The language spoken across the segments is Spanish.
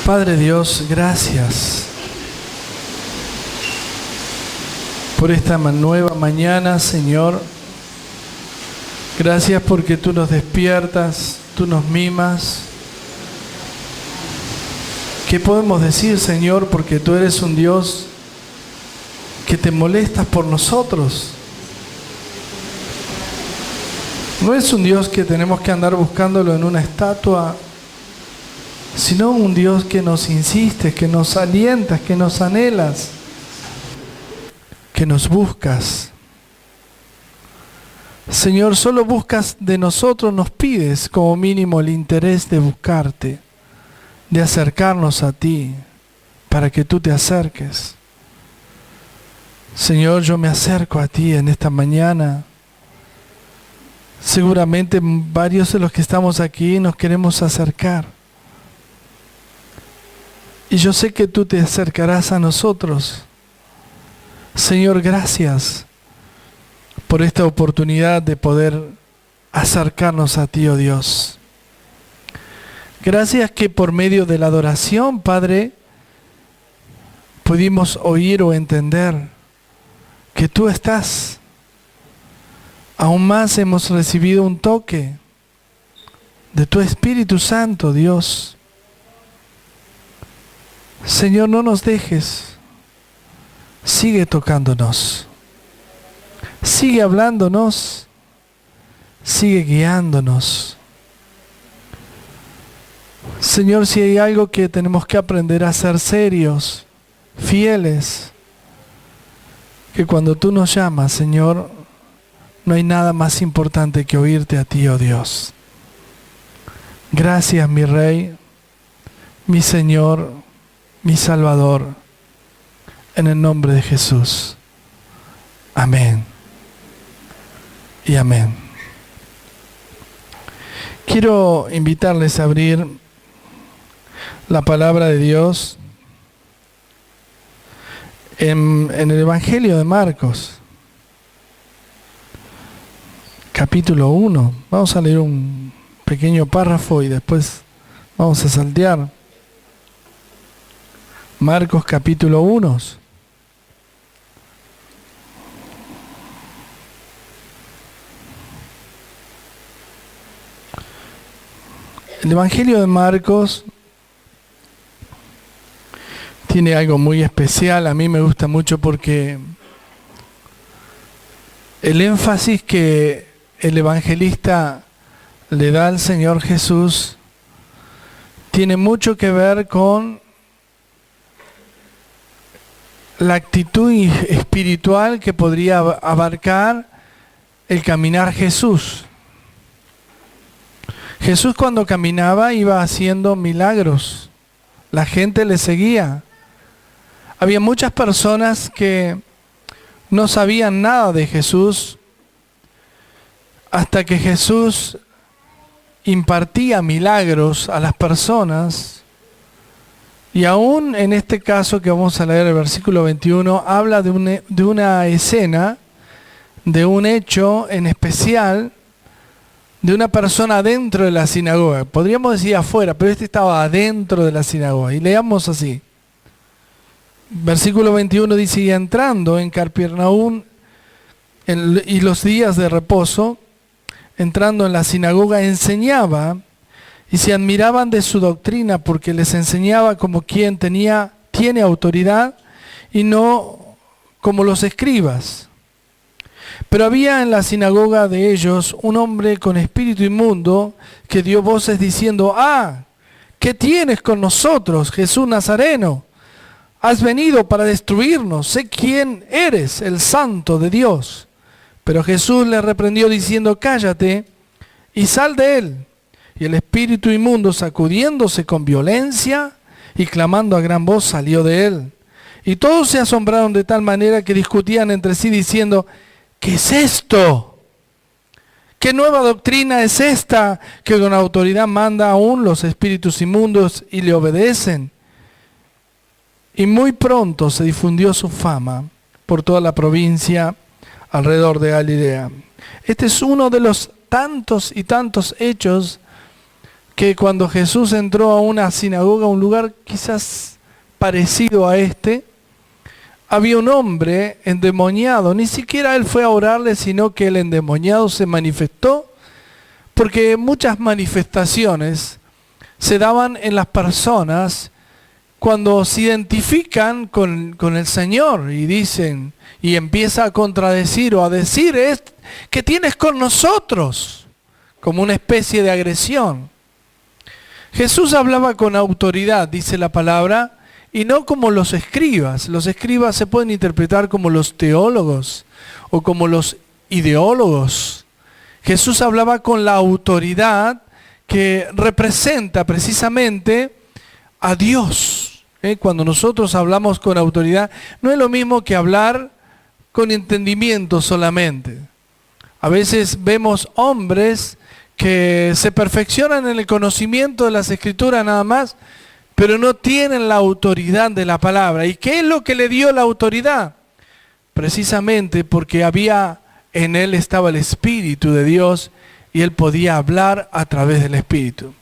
Padre Dios, gracias por esta nueva mañana, Señor. Gracias porque tú nos despiertas, tú nos mimas. ¿Qué podemos decir, Señor? Porque tú eres un Dios que te molestas por nosotros. No es un Dios que tenemos que andar buscándolo en una estatua, sino un Dios que nos insiste, que nos alientas, que nos anhelas, que nos buscas. Señor, solo buscas de nosotros, nos pides como mínimo el interés de buscarte, de acercarnos a ti, para que tú te acerques. Señor, yo me acerco a ti en esta mañana. Seguramente varios de los que estamos aquí nos queremos acercar. Y yo sé que tú te acercarás a nosotros. Señor, gracias por esta oportunidad de poder acercarnos a ti, oh Dios. Gracias que por medio de la adoración, Padre, pudimos oír o entender que tú estás. Aún más hemos recibido un toque de tu Espíritu Santo, Dios. Señor, no nos dejes. Sigue tocándonos. Sigue hablándonos. Sigue guiándonos. Señor, si hay algo que tenemos que aprender a ser serios, fieles, que cuando tú nos llamas, Señor, no hay nada más importante que oírte a ti, oh Dios. Gracias, mi Rey, mi Señor, mi Salvador, en el nombre de Jesús. Amén y amén. Quiero invitarles a abrir la palabra de Dios en el Evangelio de Marcos, capítulo 1. Vamos a leer un pequeño párrafo y después vamos a saltear. Marcos capítulo 1. El Evangelio de Marcos tiene algo muy especial. A mí me gusta mucho porque el énfasis que el evangelista le da al Señor Jesús tiene mucho que ver con la actitud espiritual que podría abarcar el caminar Jesús. Jesús cuando caminaba iba haciendo milagros. La gente le seguía. Había muchas personas que no sabían nada de Jesús hasta que Jesús impartía milagros a las personas. Y aún en este caso que vamos a leer, el versículo 21, habla de una escena, de un hecho en especial, de una persona dentro de la sinagoga. Podríamos decir afuera, pero este estaba adentro de la sinagoga. Y leamos así. Versículo 21 dice, y entrando en Capernaum y los días de reposo, entrando en la sinagoga, enseñaba, y se admiraban de su doctrina, porque les enseñaba como quien tiene autoridad, y no como los escribas. Pero había en la sinagoga de ellos un hombre con espíritu inmundo, que dio voces diciendo, ¿qué tienes con nosotros, Jesús Nazareno? Has venido para destruirnos, sé quién eres, el Santo de Dios. Pero Jesús le reprendió diciendo, cállate y sal de él. Y el espíritu inmundo, sacudiéndose con violencia y clamando a gran voz, salió de él. Y todos se asombraron de tal manera que discutían entre sí diciendo, ¿qué es esto? ¿Qué nueva doctrina es esta que con autoridad manda aún los espíritus inmundos y le obedecen? Y muy pronto se difundió su fama por toda la provincia alrededor de Galilea. Este es uno de los tantos y tantos hechos que cuando Jesús entró a una sinagoga, un lugar quizás parecido a este, había un hombre endemoniado. Ni siquiera él fue a orarle, sino que el endemoniado se manifestó, porque muchas manifestaciones se daban en las personas cuando se identifican con el Señor y dicen, y empieza a contradecir o a decir, es que tienes con nosotros, como una especie de agresión. Jesús hablaba con autoridad, dice la palabra, y no como los escribas. Los escribas se pueden interpretar como los teólogos o como los ideólogos. Jesús hablaba con la autoridad que representa precisamente a Dios. Cuando nosotros hablamos con autoridad, no es lo mismo que hablar con entendimiento solamente. A veces vemos hombres que se perfeccionan en el conocimiento de las Escrituras nada más, pero no tienen la autoridad de la palabra. ¿Y qué es lo que le dio la autoridad? Precisamente porque en él estaba el Espíritu de Dios y él podía hablar a través del Espíritu.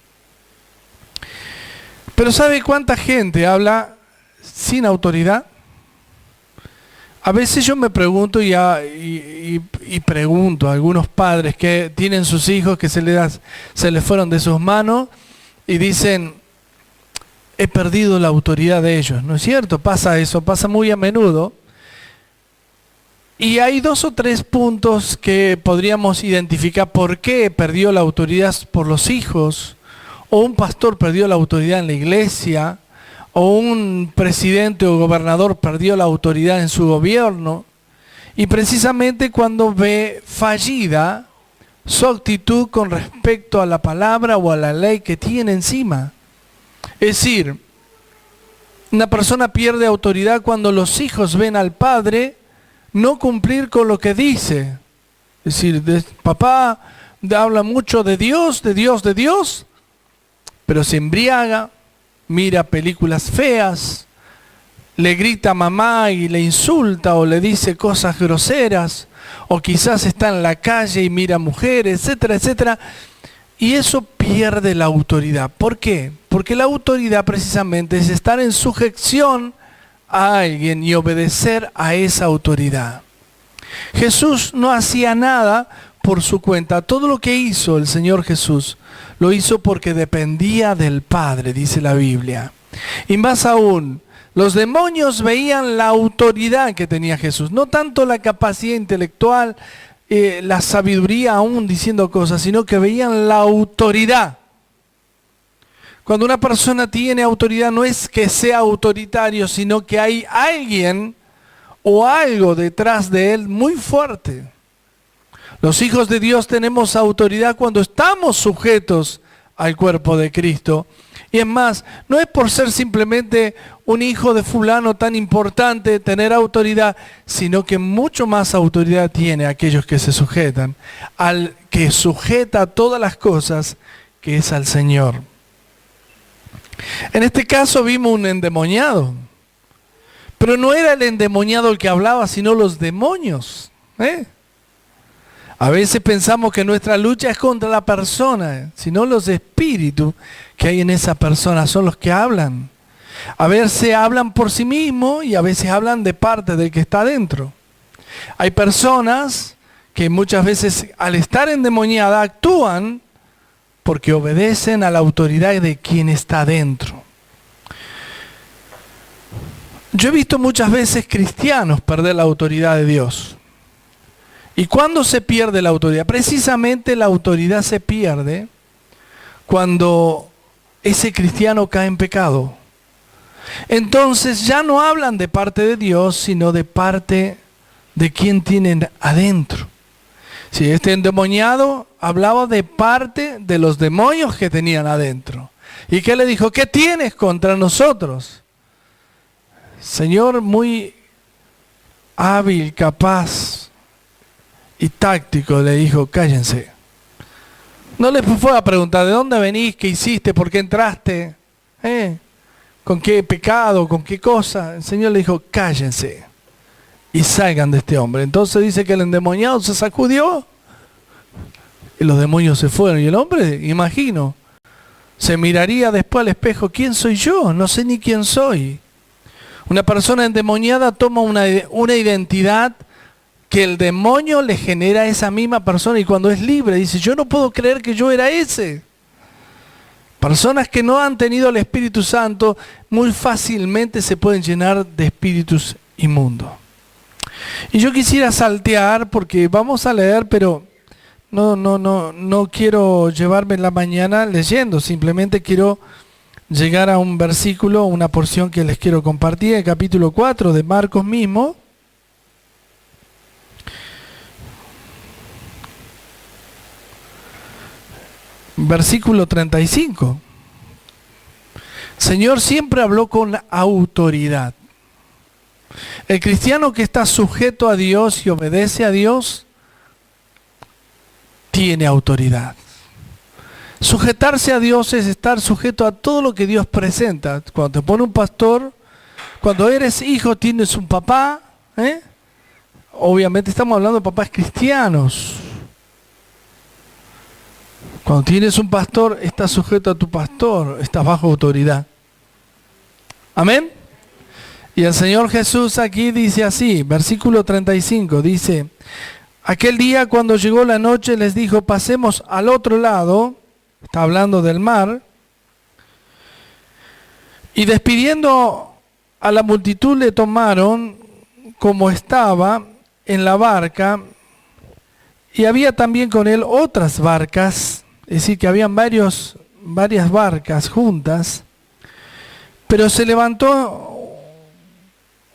Pero ¿sabe cuánta gente habla sin autoridad? A veces yo me pregunto y pregunto a algunos padres que tienen sus hijos que se les fueron de sus manos y dicen, he perdido la autoridad de ellos. ¿No es cierto? Pasa eso, pasa muy a menudo. Y hay 2 o 3 puntos que podríamos identificar por qué perdió la autoridad por los hijos, o un pastor perdió la autoridad en la iglesia, o un presidente o gobernador perdió la autoridad en su gobierno, y precisamente cuando ve fallida su actitud con respecto a la palabra o a la ley que tiene encima. Es decir, una persona pierde autoridad cuando los hijos ven al padre no cumplir con lo que dice. Es decir, papá habla mucho de Dios, pero se embriaga, mira películas feas, le grita a mamá y le insulta o le dice cosas groseras, o quizás está en la calle y mira mujeres, etcétera, etcétera. Y eso pierde la autoridad. ¿Por qué? Porque la autoridad precisamente es estar en sujeción a alguien y obedecer a esa autoridad. Jesús no hacía nada por su cuenta. Todo lo que hizo el Señor Jesús lo hizo porque dependía del Padre, dice la Biblia. Y más aún, los demonios veían la autoridad que tenía Jesús, no tanto la capacidad intelectual, la sabiduría aún diciendo cosas, sino que veían la autoridad. Cuando una persona tiene autoridad no es que sea autoritario, sino que hay alguien o algo detrás de él muy fuerte. Los hijos de Dios tenemos autoridad cuando estamos sujetos al cuerpo de Cristo. Y es más, no es por ser simplemente un hijo de fulano tan importante tener autoridad, sino que mucho más autoridad tiene aquellos que se sujetan, al que sujeta todas las cosas, que es al Señor. En este caso vimos un endemoniado, pero no era el endemoniado el que hablaba, sino los demonios. A veces pensamos que nuestra lucha es contra la persona, sino los espíritus que hay en esa persona son los que hablan. A veces hablan por sí mismos y a veces hablan de parte del que está dentro. Hay personas que muchas veces al estar endemoniadas actúan porque obedecen a la autoridad de quien está dentro. Yo he visto muchas veces cristianos perder la autoridad de Dios. ¿Y cuándo se pierde la autoridad? Precisamente la autoridad se pierde cuando ese cristiano cae en pecado. Entonces ya no hablan de parte de Dios, sino de parte de quien tienen adentro. Si este endemoniado hablaba de parte de los demonios que tenían adentro. ¿Y qué le dijo? ¿Qué tienes contra nosotros? Señor muy hábil, capaz y táctico le dijo, cállense. No le fue a preguntar, ¿de dónde venís? ¿Qué hiciste? ¿Por qué entraste? ¿Con qué pecado? ¿Con qué cosa? El Señor le dijo, cállense y salgan de este hombre. Entonces dice que el endemoniado se sacudió y los demonios se fueron. Y el hombre, imagino, Se miraría después al espejo, ¿quién soy yo? No sé ni quién soy. Una persona endemoniada toma una identidad que el demonio le genera a esa misma persona, y cuando es libre dice, yo no puedo creer que yo era ese. Personas que no han tenido el Espíritu Santo muy fácilmente se pueden llenar de espíritus inmundos. Y yo quisiera saltear porque vamos a leer, pero no quiero llevarme la mañana leyendo, simplemente quiero llegar a un versículo, una porción que les quiero compartir, el capítulo 4 de Marcos mismo. Versículo 35. Señor siempre habló con autoridad. El cristiano que está sujeto a Dios y obedece a Dios, tiene autoridad. Sujetarse a Dios es estar sujeto a todo lo que Dios presenta. Cuando te pone un pastor, cuando eres hijo tienes un papá, obviamente estamos hablando de papás cristianos. Cuando tienes un pastor, estás sujeto a tu pastor, estás bajo autoridad. Amén. Y el Señor Jesús aquí dice así, versículo 35, dice, aquel día cuando llegó la noche les dijo, pasemos al otro lado, está hablando del mar, y despidiendo a la multitud le tomaron como estaba en la barca, y había también con él otras barcas, es decir, que habían varias barcas juntas, pero se levantó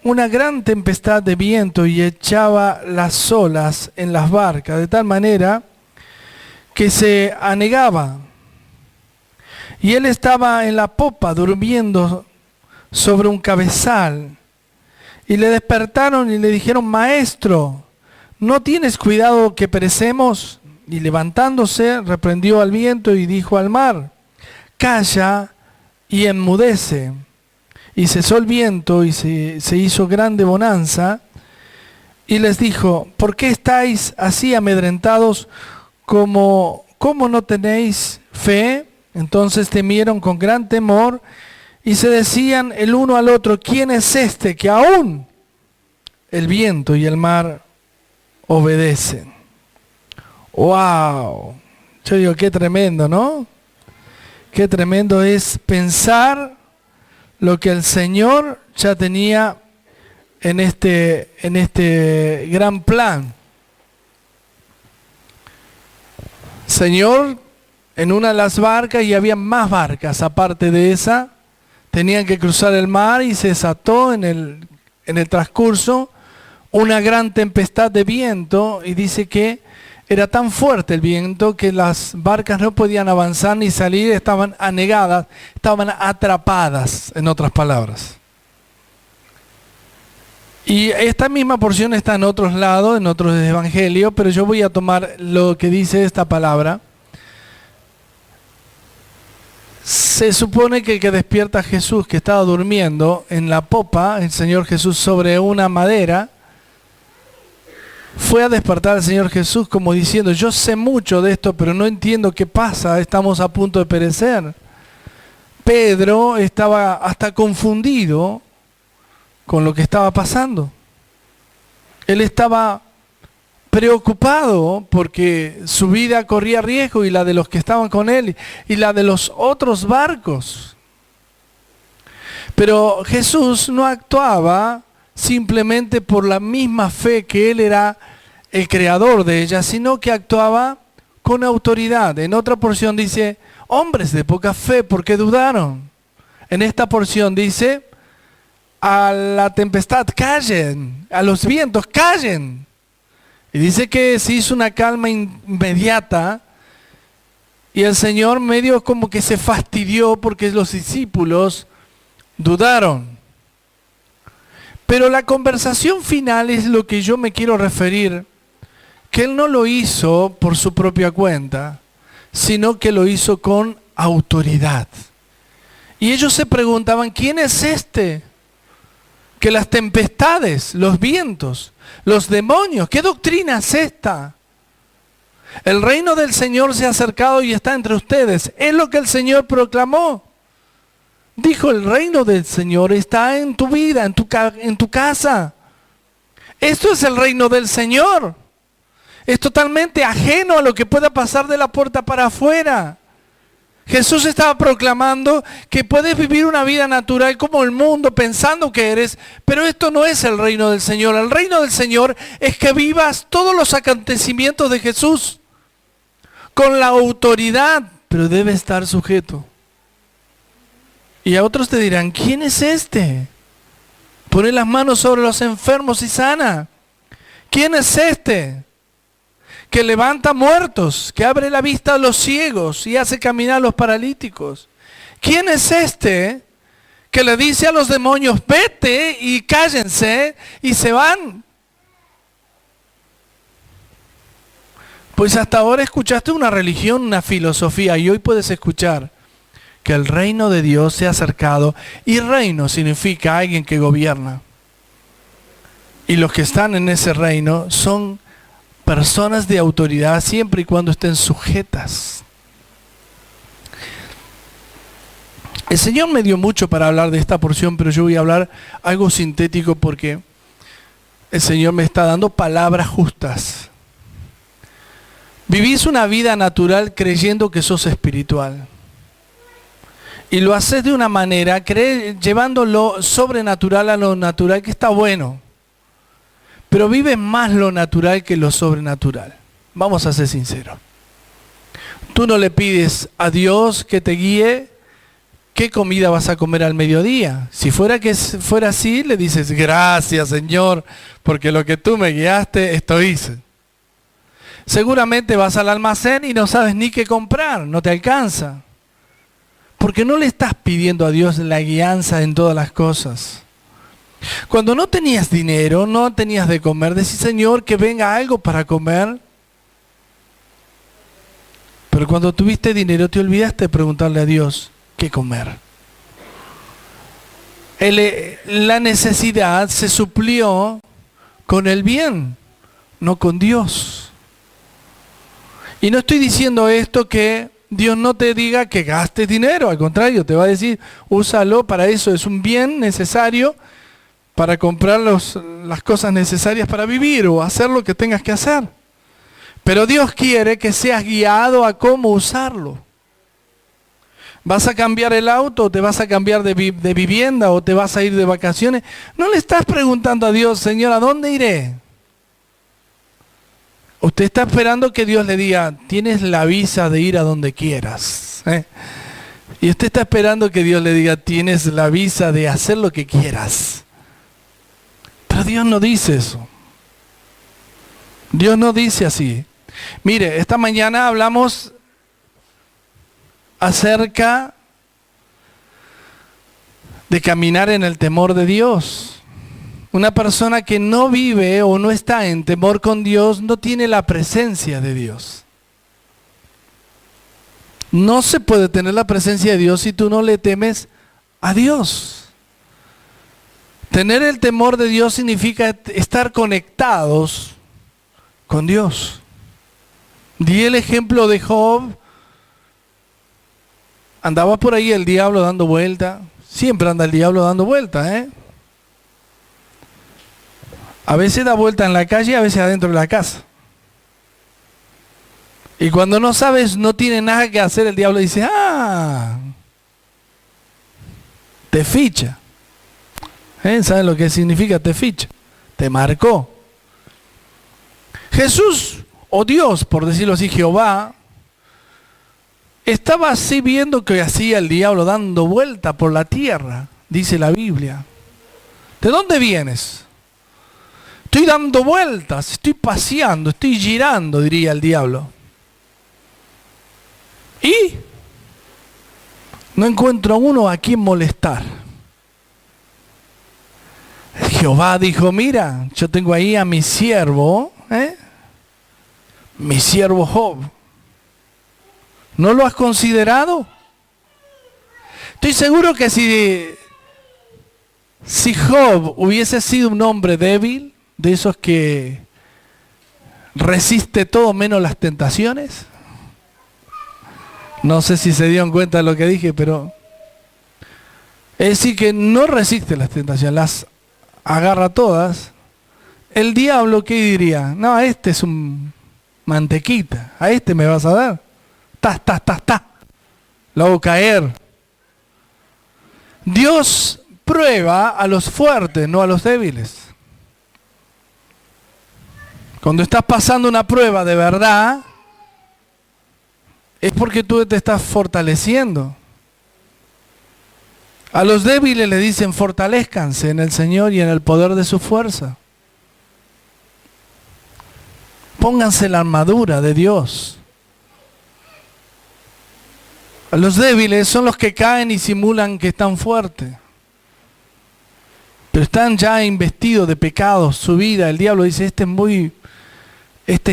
una gran tempestad de viento y echaba las olas en las barcas, de tal manera que se anegaba. Y él estaba en la popa durmiendo sobre un cabezal. Y le despertaron y le dijeron, Maestro, ¿no tienes cuidado que perecemos? Y levantándose, reprendió al viento y dijo al mar, calla y enmudece. Y cesó el viento y se hizo grande bonanza. Y les dijo, ¿por qué estáis así amedrentados? ¿Cómo no tenéis fe? Entonces temieron con gran temor y se decían el uno al otro, ¿quién es este que aún el viento y el mar obedecen? ¡Wow! Yo digo, qué tremendo, ¿no? Qué tremendo es pensar lo que el Señor ya tenía en este gran plan. Señor, en una de las barcas, y había más barcas aparte de esa, tenían que cruzar el mar y se desató en el transcurso una gran tempestad de viento, y dice que era tan fuerte el viento que las barcas no podían avanzar ni salir, estaban anegadas, estaban atrapadas, en otras palabras. Y esta misma porción está en otros lados, en otros evangelios, pero yo voy a tomar lo que dice esta palabra. Se supone que el que despierta a Jesús, que estaba durmiendo en la popa, el Señor Jesús sobre una madera, fue a despertar al Señor Jesús como diciendo, yo sé mucho de esto, pero no entiendo qué pasa, estamos a punto de perecer. Pedro estaba hasta confundido con lo que estaba pasando. Él estaba preocupado porque su vida corría riesgo, y la de los que estaban con él, y la de los otros barcos. Pero Jesús no actuaba simplemente por la misma fe que Él era el creador de ella, sino que actuaba con autoridad. En otra porción dice, hombres de poca fe, ¿por qué dudaron? En esta porción dice, a la tempestad callen, a los vientos callen. Y dice que se hizo una calma inmediata, y el Señor medio como que se fastidió porque los discípulos dudaron. Pero la conversación final es lo que yo me quiero referir, que Él no lo hizo por su propia cuenta, sino que lo hizo con autoridad. Y ellos se preguntaban, ¿quién es este? Que las tempestades, los vientos, los demonios, ¿qué doctrina es esta? El reino del Señor se ha acercado y está entre ustedes. Es lo que el Señor proclamó. Dijo, el reino del Señor está en tu vida, en tu casa. Esto es el reino del Señor. Es totalmente ajeno a lo que pueda pasar de la puerta para afuera. Jesús estaba proclamando que puedes vivir una vida natural como el mundo pensando que eres, pero esto no es el reino del Señor. El reino del Señor es que vivas todos los acontecimientos de Jesús con la autoridad, pero debe estar sujeto. Y a otros te dirán, ¿quién es este? Pone las manos sobre los enfermos y sana. ¿Quién es este? Que levanta muertos, que abre la vista a los ciegos y hace caminar a los paralíticos. ¿Quién es este que le dice a los demonios, vete y cállense y se van? Pues hasta ahora escuchaste una religión, una filosofía, y hoy puedes escuchar que el reino de Dios se ha acercado, y reino significa alguien que gobierna. Y los que están en ese reino son personas de autoridad siempre y cuando estén sujetas. El Señor me dio mucho para hablar de esta porción, pero yo voy a hablar algo sintético porque el Señor me está dando palabras justas. Vivís una vida natural creyendo que sos espiritual. Y lo haces de una manera, llevando lo sobrenatural a lo natural, que está bueno. Pero vives más lo natural que lo sobrenatural. Vamos a ser sinceros. Tú no le pides a Dios que te guíe qué comida vas a comer al mediodía. Si fuera así, le dices, gracias Señor, porque lo que tú me guiaste, esto hice. Seguramente vas al almacén y no sabes ni qué comprar, no te alcanza. Porque no le estás pidiendo a Dios la guianza en todas las cosas. Cuando no tenías dinero, no tenías de comer, decís, Señor, que venga algo para comer. Pero cuando tuviste dinero, te olvidaste de preguntarle a Dios qué comer. La necesidad se suplió con el bien, no con Dios. Y no estoy diciendo esto que Dios no te diga que gastes dinero, al contrario, te va a decir, úsalo para eso, es un bien necesario para comprar las cosas necesarias para vivir o hacer lo que tengas que hacer. Pero Dios quiere que seas guiado a cómo usarlo. ¿Vas a cambiar el auto o te vas a cambiar de vivienda o te vas a ir de vacaciones? No le estás preguntando a Dios, Señor, ¿a dónde iré? Usted está esperando que Dios le diga, tienes la visa de ir a donde quieras. Y usted está esperando que Dios le diga, tienes la visa de hacer lo que quieras. Pero Dios no dice eso. Dios no dice así. Mire, esta mañana hablamos acerca de caminar en el temor de Dios. Una persona que no vive o no está en temor con Dios no tiene la presencia de Dios. No se puede tener la presencia de Dios si tú no le temes a Dios. Tener el temor de Dios significa estar conectados con Dios. Di el ejemplo de Job. Andaba por ahí el diablo dando vuelta. Siempre anda el diablo dando vuelta, A veces da vuelta en la calle, a veces adentro de la casa. Y cuando no sabes, no tiene nada que hacer, el diablo dice, te ficha. ¿Saben lo que significa te ficha? Te marcó. Jesús, o Dios, por decirlo así, Jehová, estaba así viendo que hacía el diablo dando vuelta por la tierra, dice la Biblia. ¿De dónde vienes? Estoy dando vueltas, estoy paseando, estoy girando, diría el diablo. Y no encuentro a uno a quien molestar. Jehová dijo, mira, yo tengo ahí a mi siervo, mi siervo Job. ¿No lo has considerado? Estoy seguro que si Job hubiese sido un hombre débil, de esos que resiste todo menos las tentaciones. No sé si se dieron cuenta de lo que dije, pero es decir, que no resiste las tentaciones, las agarra todas. El diablo, ¿qué diría? No, este es un mantequita, a este me vas a dar. Lo hago caer. Dios prueba a los fuertes, no a los débiles. Cuando estás pasando una prueba de verdad, es porque tú te estás fortaleciendo. A los débiles le dicen fortalezcanse en el Señor y en el poder de su fuerza. Pónganse la armadura de Dios. A los débiles son los que caen y simulan que están fuertes. Pero están ya investidos de pecados, su vida. El diablo dice, este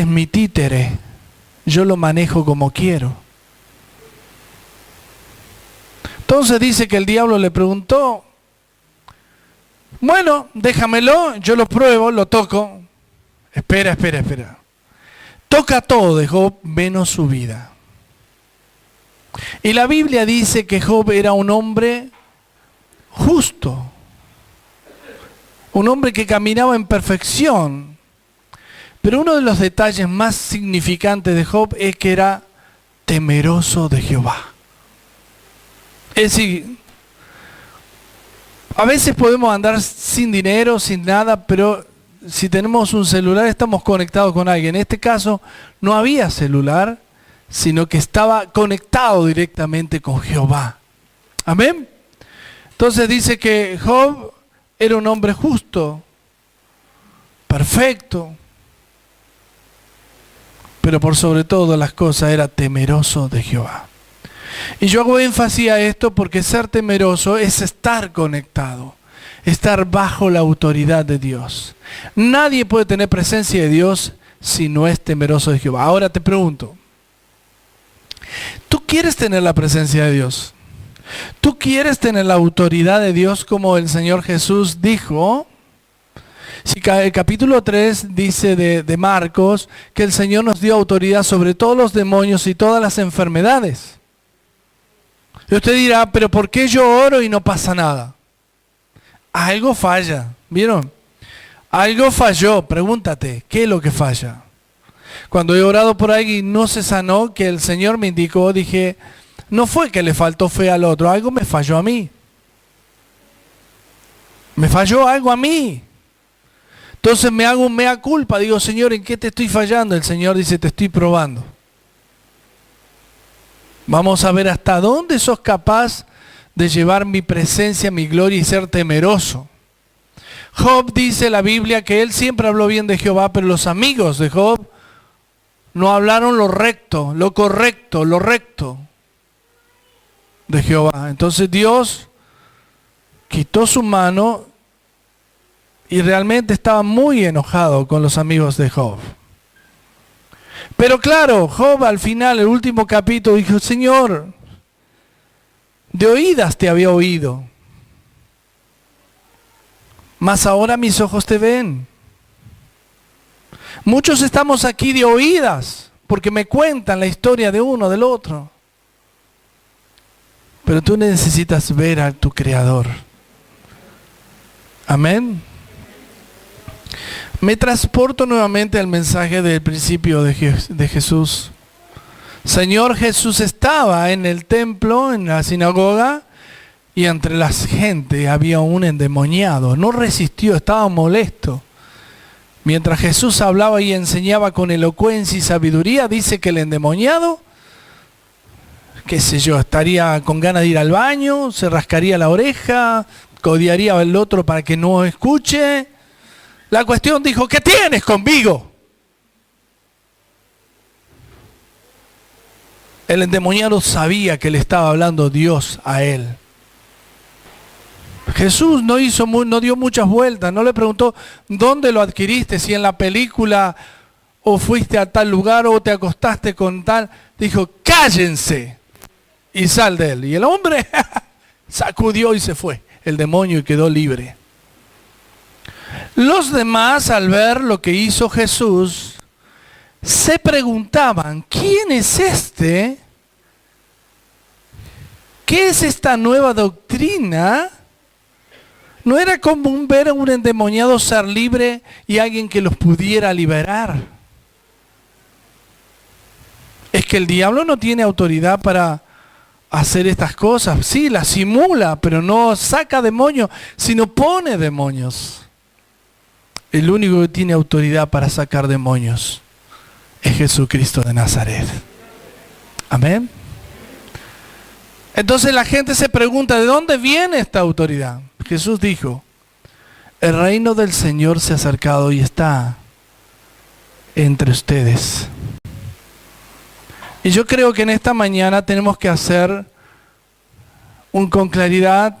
es mi títere. Yo lo manejo como quiero. Entonces dice que el diablo le preguntó, bueno, déjamelo, yo lo pruebo, lo toco. Espera. Toca todo de Job menos su vida. Y la Biblia dice que Job era un hombre justo. Un hombre que caminaba en perfección. Pero uno de los detalles más significantes de Job es que era temeroso de Jehová. Es decir, a veces podemos andar sin dinero, sin nada, pero si tenemos un celular estamos conectados con alguien. En este caso no había celular, sino que estaba conectado directamente con Jehová. Amén. Entonces dice que Job era un hombre justo, perfecto, pero por sobre todas las cosas era temeroso de Jehová. Y yo hago énfasis a esto porque ser temeroso es estar conectado, estar bajo la autoridad de Dios. Nadie puede tener presencia de Dios si no es temeroso de Jehová. Ahora te pregunto, ¿tú quieres tener la presencia de Dios? ¿Tú quieres tener la autoridad de Dios como el Señor Jesús dijo? Si el capítulo 3 dice de Marcos que el Señor nos dio autoridad sobre todos los demonios y todas las enfermedades. Y usted dirá, pero ¿por qué yo oro y no pasa nada? Algo falla, ¿vieron? Algo falló, pregúntate, ¿qué es lo que falla? Cuando he orado por alguien y no se sanó, que el Señor me indicó, dije, no fue que le faltó fe al otro, algo me falló a mí. Me falló algo a mí. Entonces me hago un mea culpa, digo, Señor, ¿en qué te estoy fallando? El Señor dice, te estoy probando. Vamos a ver hasta dónde sos capaz de llevar mi presencia, mi gloria y ser temeroso. Job dice la Biblia que él siempre habló bien de Jehová, pero los amigos de Job no hablaron lo recto, lo correcto, lo recto de Jehová. Entonces Dios quitó su mano y realmente estaba muy enojado con los amigos de Job. Pero claro, Job al final, el último capítulo, dijo, Señor, de oídas te había oído, mas ahora mis ojos te ven. Muchos estamos aquí de oídas, porque me cuentan la historia de uno, del otro. Pero tú necesitas ver a tu Creador. Amén. Me transporto nuevamente al mensaje del principio de Jesús. Señor Jesús estaba en el templo, en la sinagoga, y entre la gente había un endemoniado. No resistió, estaba molesto. Mientras Jesús hablaba y enseñaba con elocuencia y sabiduría, dice que el endemoniado, qué sé yo, estaría con ganas de ir al baño, se rascaría la oreja, codearía al otro para que no escuche. La cuestión dijo, ¿qué tienes conmigo? El endemoniado sabía que le estaba hablando Dios a él. Jesús no dio muchas vueltas, no le preguntó, ¿dónde lo adquiriste? Si en la película, o fuiste a tal lugar, o te acostaste con tal. Dijo, cállense y sal de él. Y el hombre sacudió y se fue, el demonio, y quedó libre. Los demás, al ver lo que hizo Jesús, se preguntaban, ¿quién es este? ¿Qué es esta nueva doctrina? No era común ver a un endemoniado ser libre y alguien que los pudiera liberar. Es que el diablo no tiene autoridad para hacer estas cosas. Sí, las simula, pero no saca demonios, sino pone demonios. El único que tiene autoridad para sacar demonios es Jesucristo de Nazaret. Amén. Entonces la gente se pregunta, ¿de dónde viene esta autoridad? Jesús dijo, el reino del Señor se ha acercado y está entre ustedes. Y yo creo que en esta mañana tenemos que hacer con claridad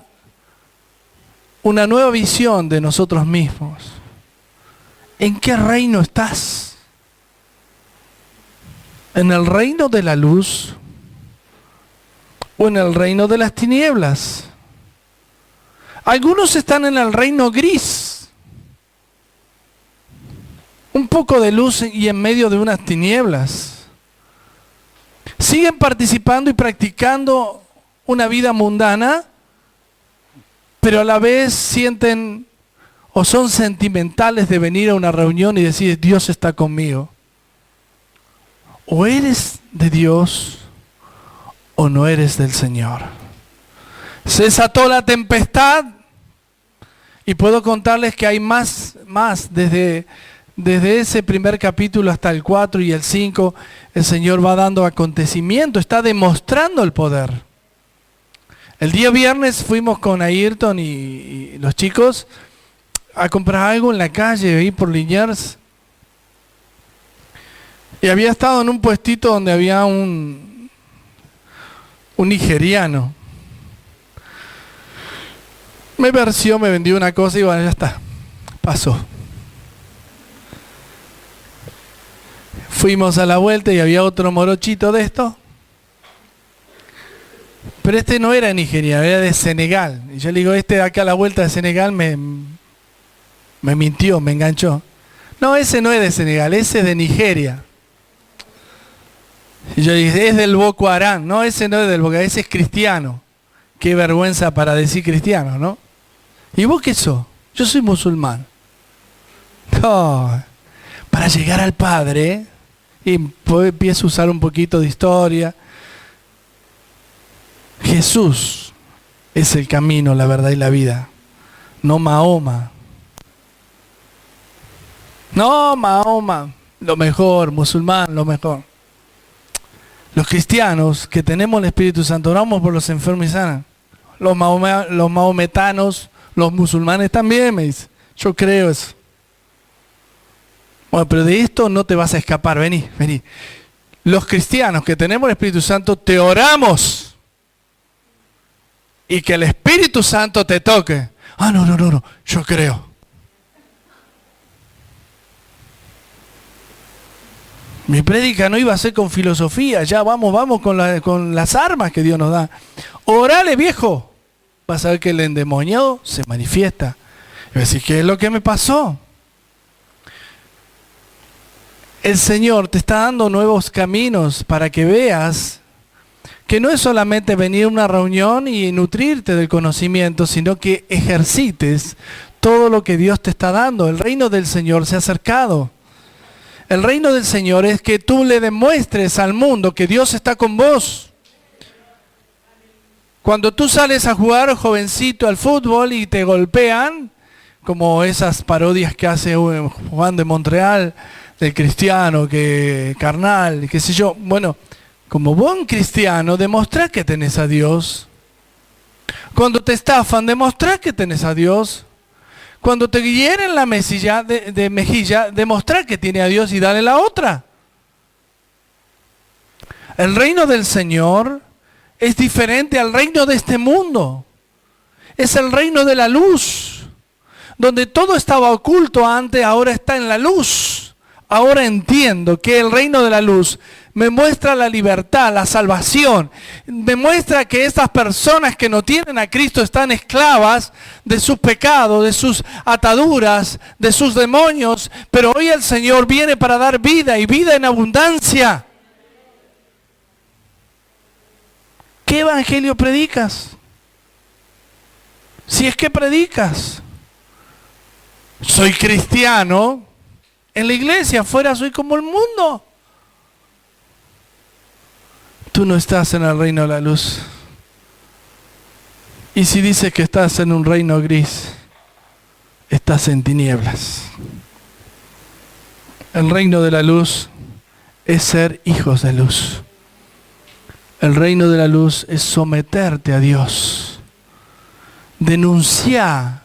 una nueva visión de nosotros mismos. ¿En qué reino estás? ¿En el reino de la luz o en el reino de las tinieblas? Algunos están en el reino gris, un poco de luz y en medio de unas tinieblas. Siguen participando y practicando una vida mundana, pero a la vez sienten o son sentimentales de venir a una reunión y decir, Dios está conmigo. O eres de Dios o no eres del Señor. Se desató la tempestad y puedo contarles que hay más desde ese primer capítulo hasta el 4 y el 5, el Señor va dando acontecimiento, está demostrando el poder. El día viernes fuimos con Ayrton y los chicos a comprar algo en la calle, ahí por Liniers. Y había estado en un puestito donde había un nigeriano. Me versió, me vendió una cosa y bueno, ya está, pasó. Fuimos a la vuelta y había otro morochito de esto. Pero este no era nigeriano, era de Senegal. Y yo le digo, este de acá a la vuelta de Senegal me mintió, me enganchó. No, ese no es de Senegal, ese es de Nigeria. Y yo dije, es del Boko Haram. No, ese no es del Boko Haram, ese es cristiano. Qué vergüenza para decir cristiano, ¿no? ¿Y vos qué sos? Yo soy musulmán. No, para llegar al Padre, y empiezo a usar un poquito de historia. Jesús es el camino, la verdad y la vida. No Mahoma. No Mahoma, lo mejor, musulmán, lo mejor. Los cristianos que tenemos el Espíritu Santo, oramos por los enfermos y sanan. Los mahometanos, los musulmanes también, me dice. Yo creo eso. Bueno, pero de esto no te vas a escapar, vení. Los cristianos que tenemos el Espíritu Santo, te oramos. Y que el Espíritu Santo te toque. Ah, no, yo creo. Mi prédica no iba a ser con filosofía, ya vamos con las armas que Dios nos da. Orale, viejo. Vas a ver que el endemoniado se manifiesta. Y vas a decir, ¿qué es lo que me pasó? El Señor te está dando nuevos caminos para que veas que no es solamente venir a una reunión y nutrirte del conocimiento, sino que ejercites todo lo que Dios te está dando. El reino del Señor se ha acercado. El reino del Señor es que tú le demuestres al mundo que Dios está con vos. Cuando tú sales a jugar, jovencito, al fútbol y te golpean, como esas parodias que hace Juan de Montreal, del cristiano, que carnal, qué sé yo. Bueno, como buen cristiano, demostrá que tenés a Dios. Cuando te estafan, demostrá que tenés a Dios. Cuando te hieren la mejilla, demostrá que tiene a Dios y dale la otra. El reino del Señor es diferente al reino de este mundo. Es el reino de la luz. Donde todo estaba oculto antes, ahora está en la luz. ahora entiendo que el reino de la luz me muestra la libertad, la salvación. Me muestra que estas personas que no tienen a Cristo están esclavas de sus pecados, de sus ataduras, de sus demonios. Pero hoy el Señor viene para dar vida y vida en abundancia. ¿Qué evangelio predicas? Si es que predicas. Soy cristiano. En la iglesia, afuera soy como el mundo. Tú no estás en el reino de la luz. Y si dices que estás en un reino gris, estás en tinieblas. El reino de la luz es ser hijos de luz. El reino de la luz es someterte a Dios. Denuncia.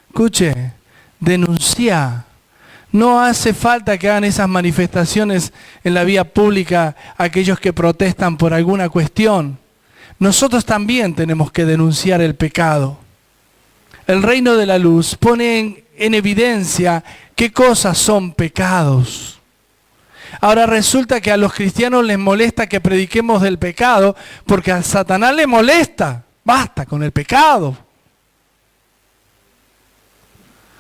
Escuche, denuncia. No hace falta que hagan esas manifestaciones en la vía pública aquellos que protestan por alguna cuestión. Nosotros también tenemos que denunciar el pecado. El reino de la luz pone en evidencia qué cosas son pecados. Ahora resulta que a los cristianos les molesta que prediquemos del pecado porque a Satanás le molesta. Basta con el pecado.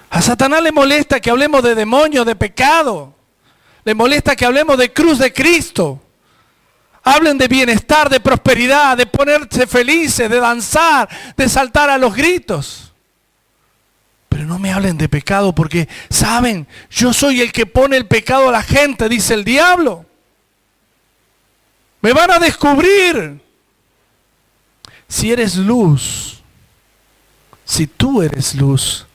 A Satanás le molesta que hablemos de demonios, de pecado. Le molesta que hablemos de cruz de Cristo. Hablen de bienestar, de prosperidad, de ponerse felices, de danzar, de saltar a los gritos. Pero no me hablen de pecado porque, ¿saben? Yo soy el que pone el pecado a la gente, dice el diablo. Me van a descubrir. Si eres luz, si tú eres luz,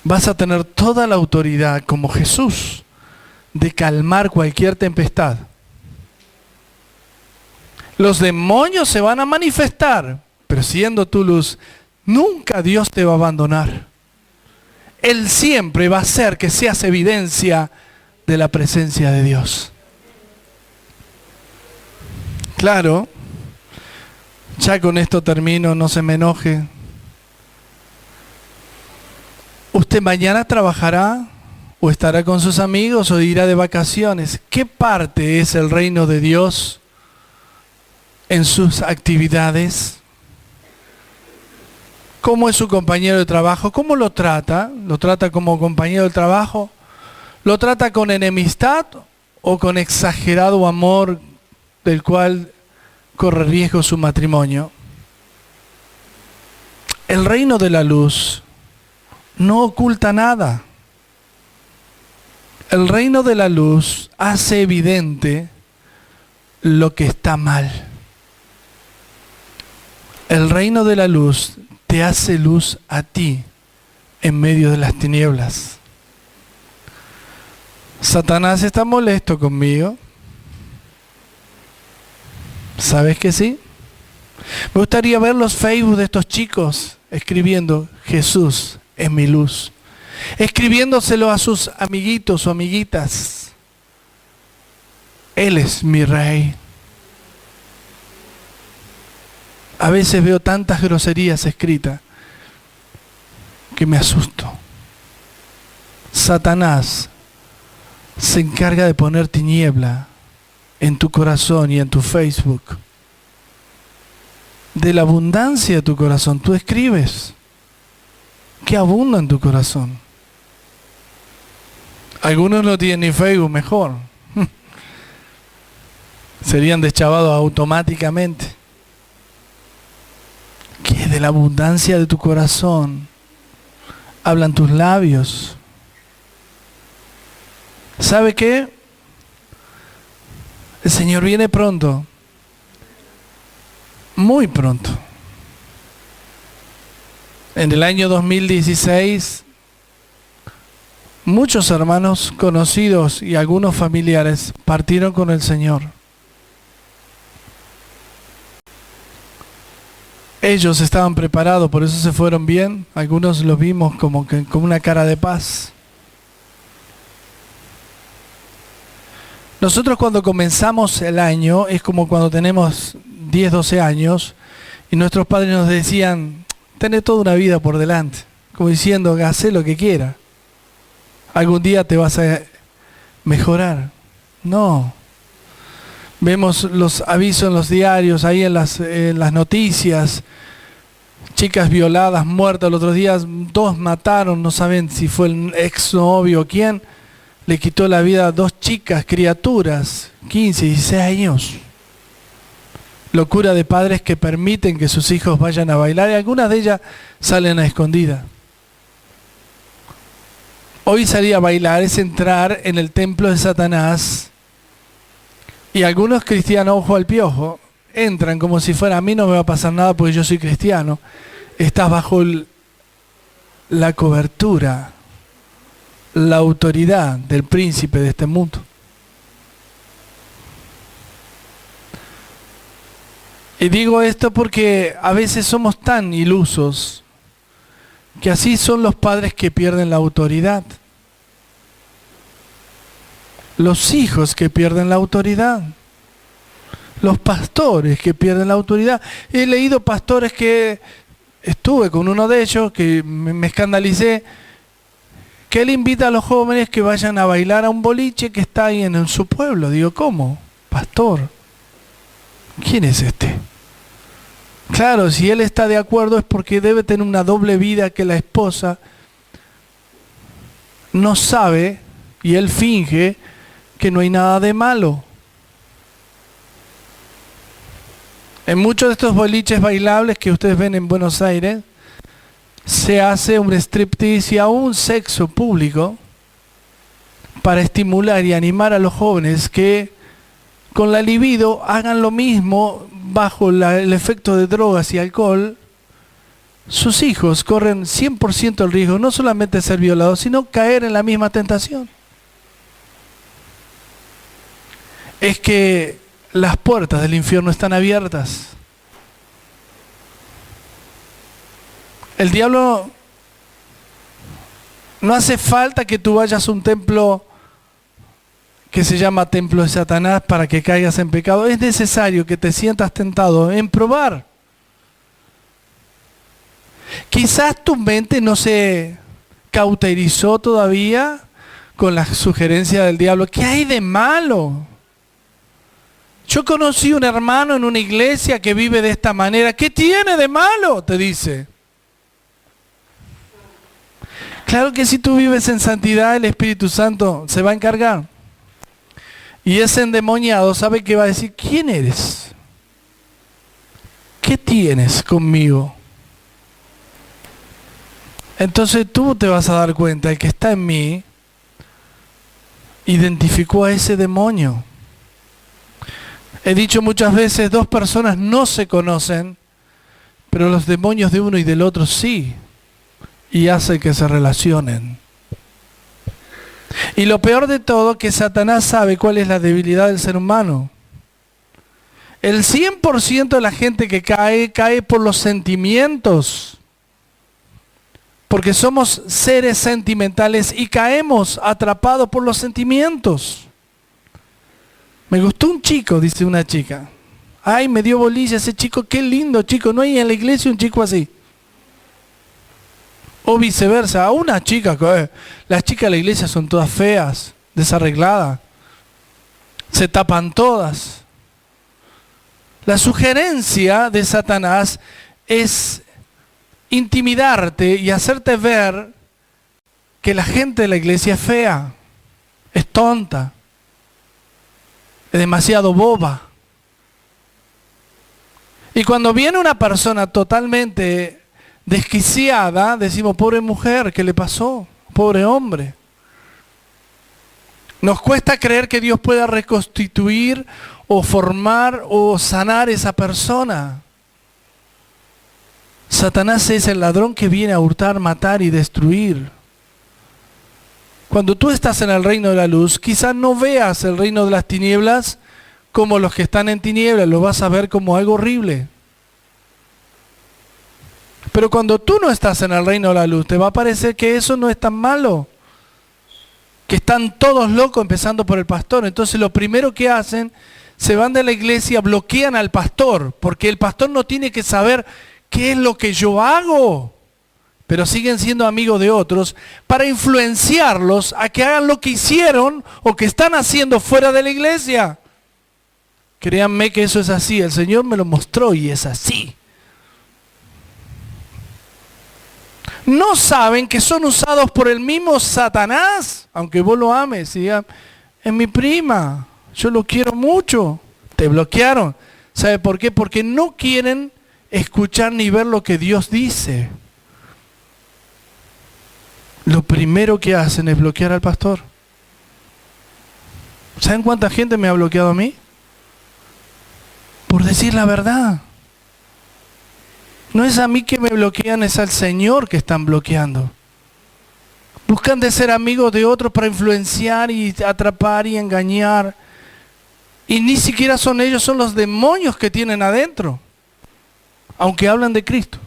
vas a tener toda la autoridad como Jesús de calmar cualquier tempestad. Los demonios se van a manifestar, pero siendo tu luz, nunca Dios te va a abandonar. Él siempre va a hacer que seas evidencia de la presencia de Dios. Claro, ya con esto termino, no se me enoje. ¿Usted mañana trabajará o estará con sus amigos o irá de vacaciones? ¿Qué parte es el reino de Dios en sus actividades? ¿Cómo es su compañero de trabajo? ¿Cómo lo trata? ¿Lo trata como compañero de trabajo? ¿Lo trata con enemistad o con exagerado amor del cual corre riesgo su matrimonio? El reino de la luz no oculta nada. El reino de la luz hace evidente lo que está mal. El reino de la luz te hace luz a ti en medio de las tinieblas. ¿Satanás está molesto conmigo? ¿Sabes que sí? Me gustaría ver los Facebook de estos chicos escribiendo Jesús es mi luz, escribiéndoselo a sus amiguitos o amiguitas. Él es mi rey. A veces veo tantas groserías escritas que me asusto. Satanás se encarga de poner tiniebla en tu corazón y en tu Facebook. De la abundancia de tu corazón, tú escribes. ¿Qué abunda en tu corazón? Algunos no tienen ni Facebook, mejor. Serían deschavados automáticamente. Que de la abundancia de tu corazón hablan tus labios. ¿Sabe qué? El Señor viene pronto. Muy pronto. En el año 2016, muchos hermanos conocidos y algunos familiares partieron con el Señor. Ellos estaban preparados, por eso se fueron bien. Algunos los vimos como que con una cara de paz. Nosotros cuando comenzamos el año, es como cuando tenemos 10, 12 años, y nuestros padres nos decían, tenés toda una vida por delante, como diciendo, hacé lo que quiera. algún día te vas a mejorar. No. Vemos los avisos en los diarios, ahí en las noticias, chicas violadas, muertas. El otro día 2 mataron, no saben si fue el exnovio o quién, le quitó la vida a 2 chicas, criaturas, 15, 16 años. Locura de padres que permiten que sus hijos vayan a bailar y algunas de ellas salen a escondida. Hoy salir a bailar es entrar en el templo de Satanás y algunos cristianos, ojo al piojo, entran como si fuera a mí no me va a pasar nada porque yo soy cristiano. Estás bajo la cobertura, la autoridad del príncipe de este mundo. Y digo esto porque a veces somos tan ilusos que así son los padres que pierden la autoridad. Los hijos que pierden la autoridad. Los pastores que pierden la autoridad. He leído pastores que estuve con uno de ellos que me escandalicé, que él invita a los jóvenes que vayan a bailar a un boliche que está ahí en su pueblo. Digo, ¿cómo? Pastor, ¿quién es este? Claro, si él está de acuerdo es porque debe tener una doble vida que la esposa no sabe y él finge que no hay nada de malo. En muchos de estos boliches bailables que ustedes ven en Buenos Aires, se hace un striptease y aún sexo público para estimular y animar a los jóvenes que con la libido hagan lo mismo bajo el efecto de drogas y alcohol. Sus hijos corren 100% el riesgo no solamente de ser violados, sino caer en la misma tentación. Es que las puertas del infierno están abiertas. El diablo no hace falta que tú vayas a un templo que se llama templo de Satanás para que caigas en pecado. Es necesario que te sientas tentado en probar. Quizás tu mente no se cauterizó todavía con la sugerencia del diablo. ¿Qué hay de malo? Yo conocí un hermano en una iglesia que vive de esta manera. ¿Qué tiene de malo? Te dice. Claro que si tú vives en santidad, el Espíritu Santo se va a encargar. Y ese endemoniado sabe que va a decir, ¿quién eres? ¿Qué tienes conmigo? Entonces tú te vas a dar cuenta, el que está en mí identificó a ese demonio. He dicho muchas veces, 2 personas no se conocen, pero los demonios de uno y del otro sí, y hace que se relacionen. Y lo peor de todo, que Satanás sabe cuál es la debilidad del ser humano. El 100% de la gente que cae por los sentimientos, porque somos seres sentimentales y caemos atrapados por los sentimientos. Me gustó un chico, dice una chica. Ay, me dio bolilla ese chico, qué lindo chico. No hay en la iglesia un chico así. O viceversa, a una chica, las chicas de la iglesia son todas feas, desarregladas. Se tapan todas. La sugerencia de Satanás es intimidarte y hacerte ver que la gente de la iglesia es fea, es tonta, es demasiado boba. Y cuando viene una persona totalmente desquiciada, decimos, pobre mujer, ¿qué le pasó? Pobre hombre. Nos cuesta creer que Dios pueda reconstituir o formar o sanar esa persona. Satanás es el ladrón que viene a hurtar, matar y destruir. Cuando tú estás en el reino de la luz, quizás no veas el reino de las tinieblas como los que están en tinieblas, lo vas a ver como algo horrible. Pero cuando tú no estás en el reino de la luz, te va a parecer que eso no es tan malo. Que están todos locos, empezando por el pastor. Entonces lo primero que hacen, se van de la iglesia, bloquean al pastor, porque el pastor no tiene que saber qué es lo que yo hago. pero siguen siendo amigos de otros, para influenciarlos a que hagan lo que hicieron o que están haciendo fuera de la iglesia. Créanme que eso es así, el Señor me lo mostró y es así. ¿No saben que son usados por el mismo Satanás? Aunque vos lo ames y digas, es mi prima, yo lo quiero mucho. Te bloquearon. ¿Sabe por qué? Porque no quieren escuchar ni ver lo que Dios dice. Lo primero que hacen es bloquear al pastor. ¿Saben cuánta gente me ha bloqueado a mí? Por decir la verdad. No es a mí que me bloquean, es al Señor que están bloqueando. Buscan de ser amigos de otros para influenciar y atrapar y engañar. Y ni siquiera son ellos, son los demonios que tienen adentro. Aunque hablan de Cristo.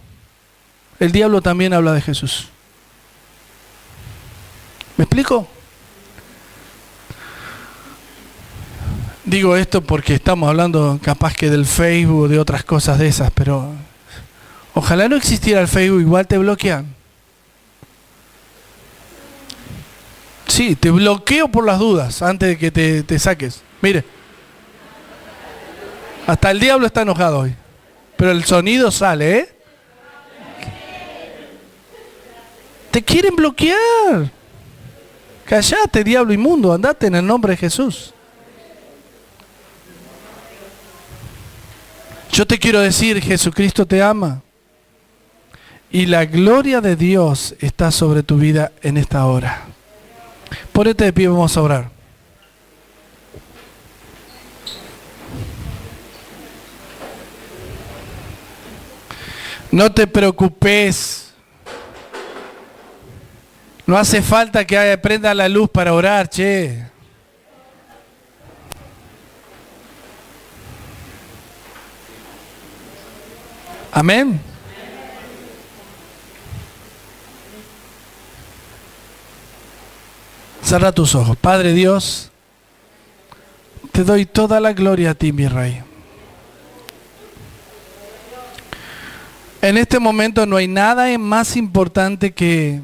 El diablo también habla de Jesús. ¿Me explico? Digo esto porque estamos hablando capaz que del Facebook o de otras cosas de esas, pero ojalá no existiera el Facebook, igual te bloquean. Sí, te bloqueo por las dudas antes de que te saques. Mire, hasta el diablo está enojado hoy, pero el sonido sale, ¿eh? Te quieren bloquear. Callate, diablo inmundo, andate en el nombre de Jesús. Yo te quiero decir, Jesucristo te ama. Y la gloria de Dios está sobre tu vida en esta hora. Ponete de pie, vamos a orar. No te preocupes. No hace falta que prenda la luz para orar, che. Amén. Cierra tus ojos. Padre Dios, te doy toda la gloria a ti, mi Rey. En este momento no hay nada más importante que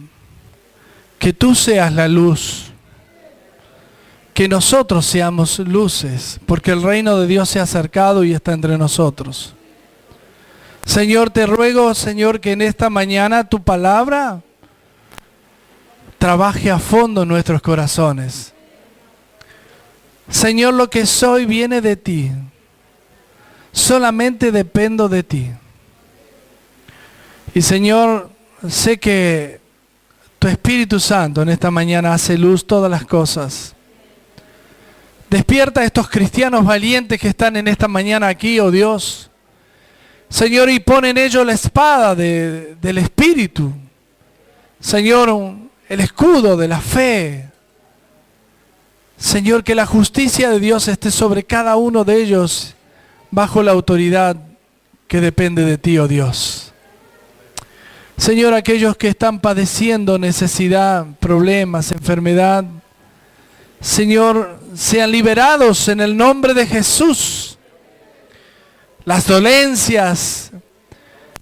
tú seas la luz, que nosotros seamos luces, porque el reino de Dios se ha acercado y está entre nosotros. Señor, te ruego, Señor, que en esta mañana tu palabra trabaje a fondo en nuestros corazones. Señor, lo que soy viene de ti. Solamente dependo de ti. Y Señor, sé que tu Espíritu Santo en esta mañana hace luz todas las cosas. Despierta a estos cristianos valientes que están en esta mañana aquí, oh Dios. Señor, y pon en ellos la espada del Espíritu. Señor, el escudo de la fe. Señor, que la justicia de Dios esté sobre cada uno de ellos bajo la autoridad que depende de ti, oh Dios. Señor, aquellos que están padeciendo necesidad, problemas, enfermedad, Señor, sean liberados en el nombre de Jesús. Las dolencias,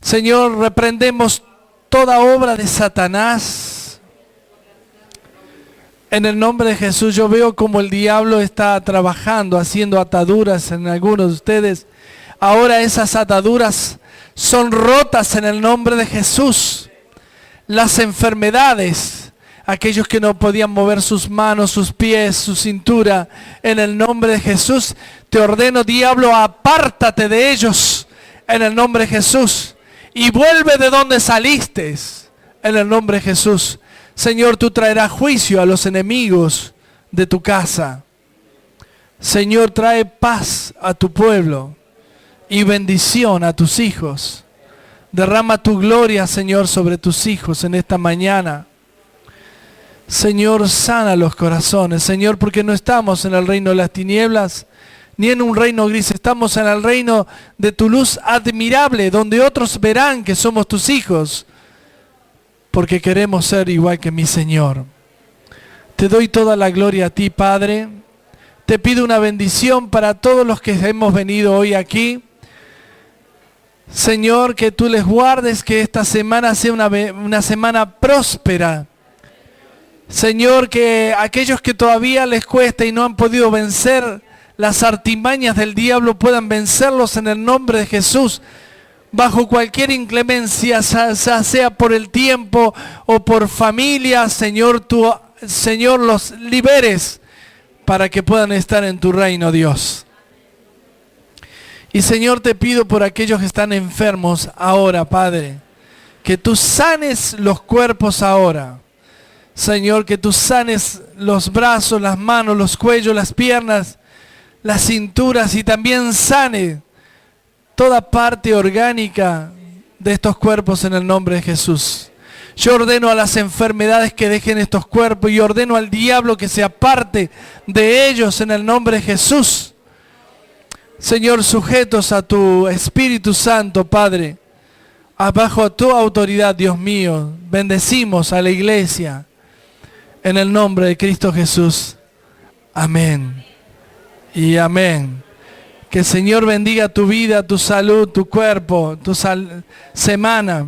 Señor, reprendemos toda obra de Satanás. En el nombre de Jesús, yo veo como el diablo está trabajando, haciendo ataduras en algunos de ustedes. Ahora esas ataduras son rotas en el nombre de Jesús. Las enfermedades, aquellos que no podían mover sus manos, sus pies, su cintura, en el nombre de Jesús, te ordeno, diablo, apártate de ellos, en el nombre de Jesús, y vuelve de donde saliste, en el nombre de Jesús. Señor, tú traerás juicio a los enemigos de tu casa. Señor, trae paz a tu pueblo y bendición a tus hijos. Derrama tu gloria, Señor, sobre tus hijos en esta mañana. Señor, sana los corazones, Señor, porque no estamos en el reino de las tinieblas, ni en un reino gris, estamos en el reino de tu luz admirable, donde otros verán que somos tus hijos, porque queremos ser igual que mi Señor. Te doy toda la gloria a ti, Padre. Te pido una bendición para todos los que hemos venido hoy aquí. Señor, que tú les guardes, que esta semana sea una semana próspera. Señor, que aquellos que todavía les cuesta y no han podido vencer las artimañas del diablo puedan vencerlos en el nombre de Jesús. Bajo cualquier inclemencia, sea por el tiempo o por familia, Señor, tú, Señor, los liberes para que puedan estar en tu reino, Dios. Y Señor, te pido por aquellos que están enfermos ahora, Padre, que tú sanes los cuerpos ahora. Señor, que tú sanes los brazos, las manos, los cuellos, las piernas, las cinturas y también sane toda parte orgánica de estos cuerpos en el nombre de Jesús. Yo ordeno a las enfermedades que dejen estos cuerpos y ordeno al diablo que se aparte de ellos en el nombre de Jesús. Señor, sujetos a tu Espíritu Santo, Padre, bajo tu autoridad, Dios mío, bendecimos a la iglesia en el nombre de Cristo Jesús. Amén y amén. Que el Señor bendiga tu vida, tu salud, tu cuerpo, tu semana.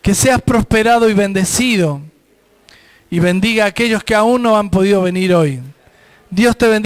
Que seas prosperado y bendecido. Y bendiga a aquellos que aún no han podido venir hoy. Dios te bendiga.